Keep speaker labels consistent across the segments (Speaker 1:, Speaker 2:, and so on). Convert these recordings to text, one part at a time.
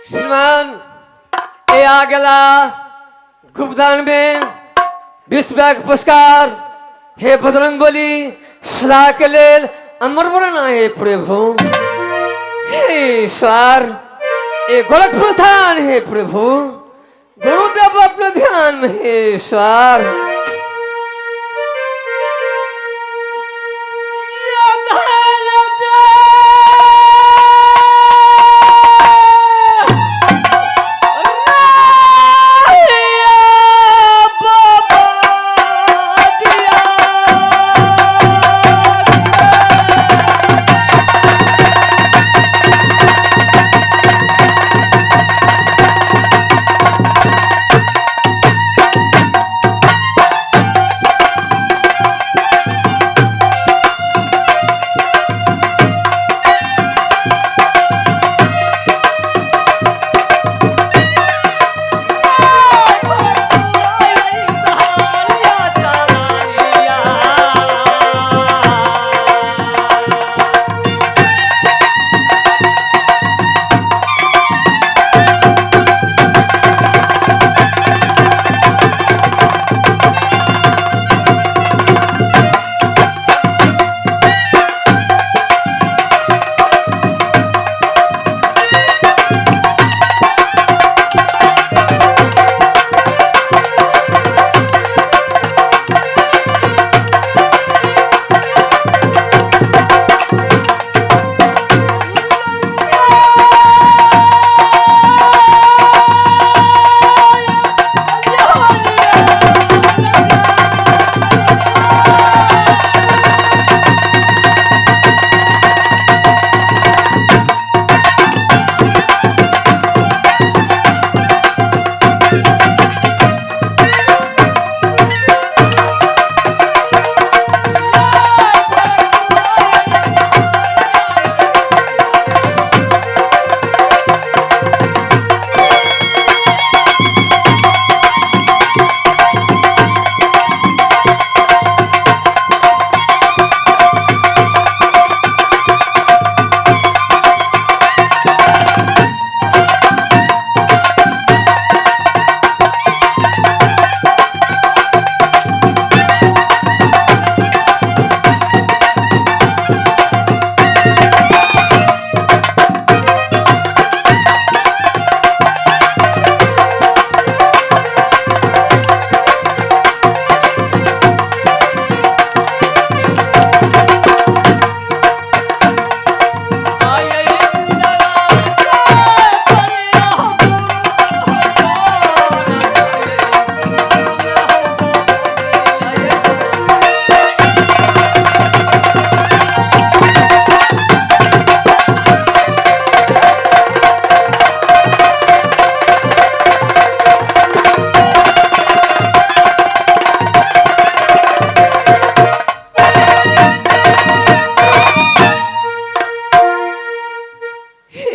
Speaker 1: श्रीमान ए आ गला गुप्तदान में 20 बैग पुरस्कार हे बजरंग बली सदा के लेल अमर बरना हे प्रभु हे ईश्वर ए गोरख प्रधान हे प्रभु गुरुदेव अपने ध्यान में हे ईश्वर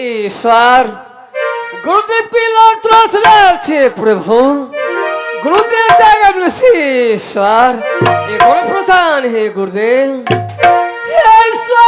Speaker 1: ईश्वर गुरुदेव पिला त्रास रहल प्रभु गुरुदेव जागल ईश्वर ये गोरख प्रधान हे गुरुदेव हे ईश्वर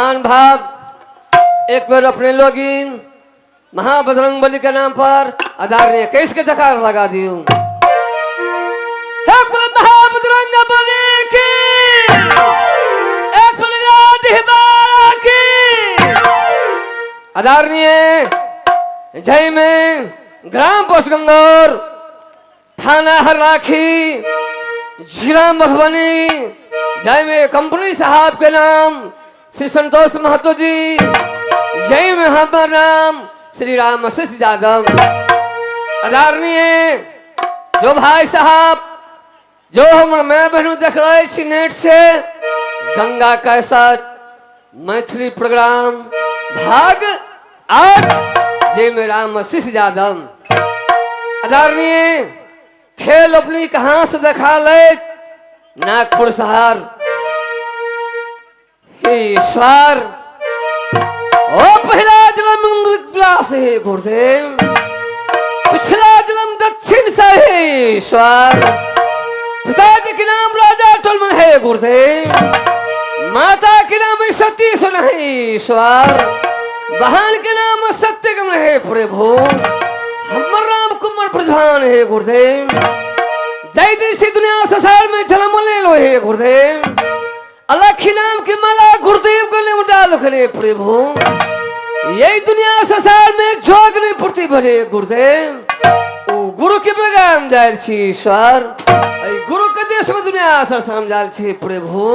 Speaker 1: महान भाग एक बार अपने लोगिन महाबजरंग बली के नाम पर आदरणीय कैस के जकार लगा दियो। एक पल महाबजरंग बली की, एक पल हिबारा की। आदरणीय जय में ग्राम पोस्ट गंगौर, थाना हरलाखी, जिला मधुबनी। जय में कंपनी साहब के नाम श्री संतोष महतो जी। जय में हमारा नाम श्री राम आशीष यादव। आदरणीय जो भाई साहब जो हम मैं बहनों देख रहे छी नेट से, गंगा कैसेट मैथिली प्रोग्राम भाग 8 जय में राम आशीष यादव। आदरणीय खेल अपनी कहां से देखा ले नागपुर शहर। ईश्वर ओ पहला जन्म ग्लास है गुरुदेव, पिछला जन्म दक्षिण से है ईश्वर। पिताजी के नाम राजा टोलमन है गुरुदेव, माता के नाम सती सुन है ईश्वर, बहन के नाम सत्यगम है प्रभु, हमर नाम कुमार बrijbhan है गुरुदेव। जय दिन से दुनिया संसार में जन्म ले लो है गुरुदेव, अलखी नाम की माला गुरुदेव को ले डालो खने प्रभु। यही दुनिया संसार में जोग नहीं पूर्ति भरे गुरुदेव। ओ गुरु के प्रोग्राम जाए छी ईश्वर, गुरु के देश में दुनिया सर समझाल छी प्रभु।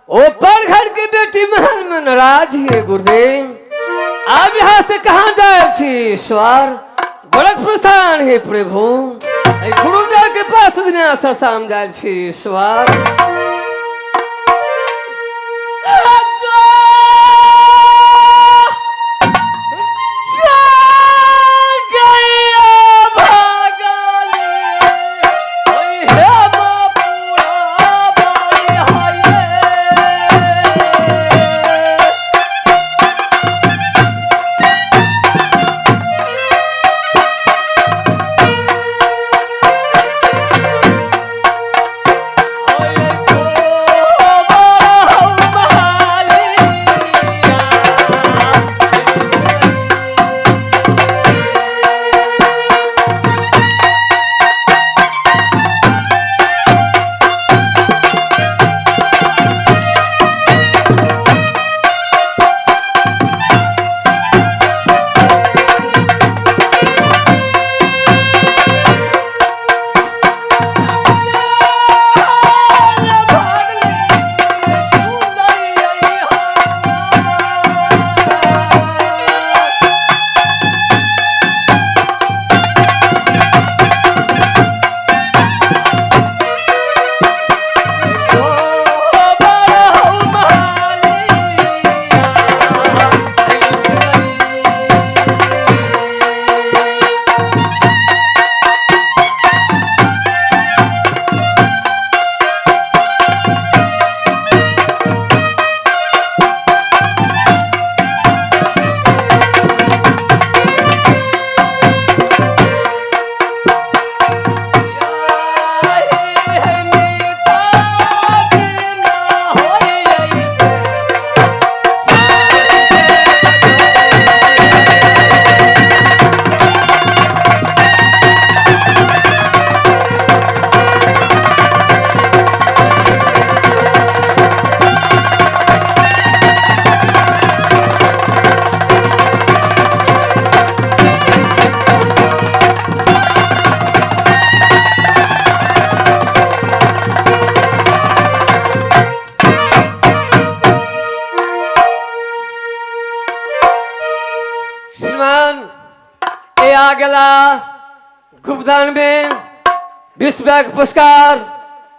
Speaker 1: ऊपर घर की बेटी महल में नाराज है गुरुदेव। अब यहाँ से कहाँ जाए छी ईश्वर, गोरखपुर स्थान है प्रभु। गुरुदेव के पास दुनिया सरसाम जाए छी ईश्वर। गुप्तदान में 20 बैग पुरस्कार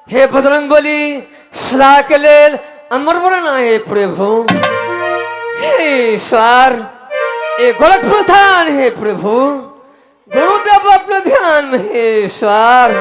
Speaker 1: हे बजरंग बली सदा के लेल अमर वरना है प्रभु। हे ईश्वर ये गोरखपुर स्थान है प्रभु, गुरुदेव अपने ध्यान में है ईश्वर।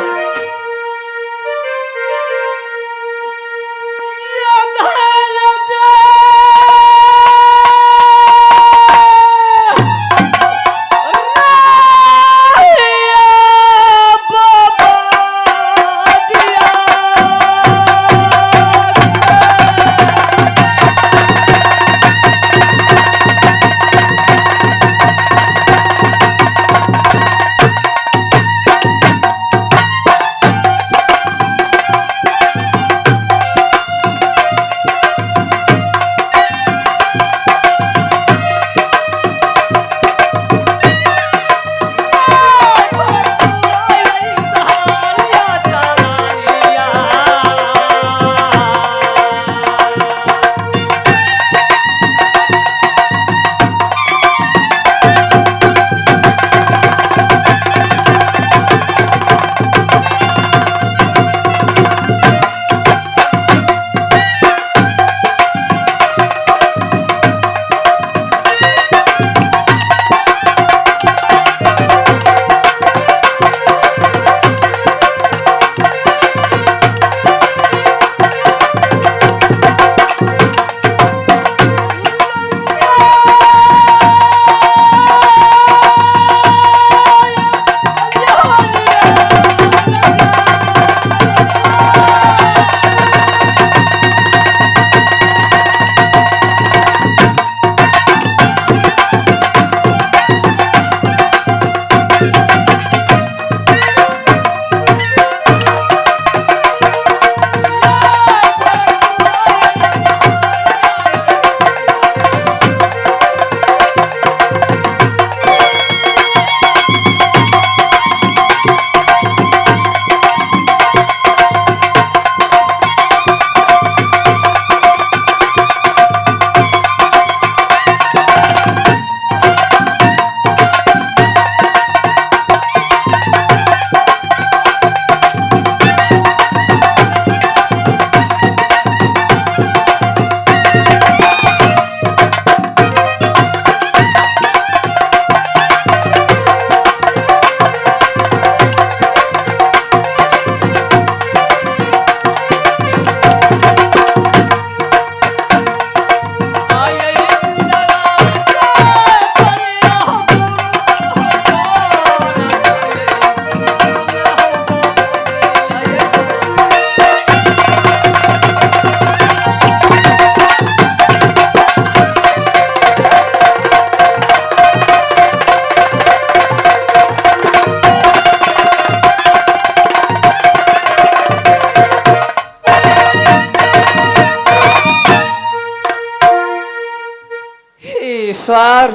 Speaker 1: ईश्वर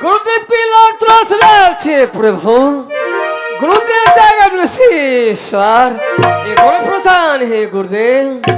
Speaker 1: गुरुदेव पीला त्रास रहल छे प्रभु, गुरुदेव जागल से ईश्वर ये गोरख प्रधान है गुरुदेव।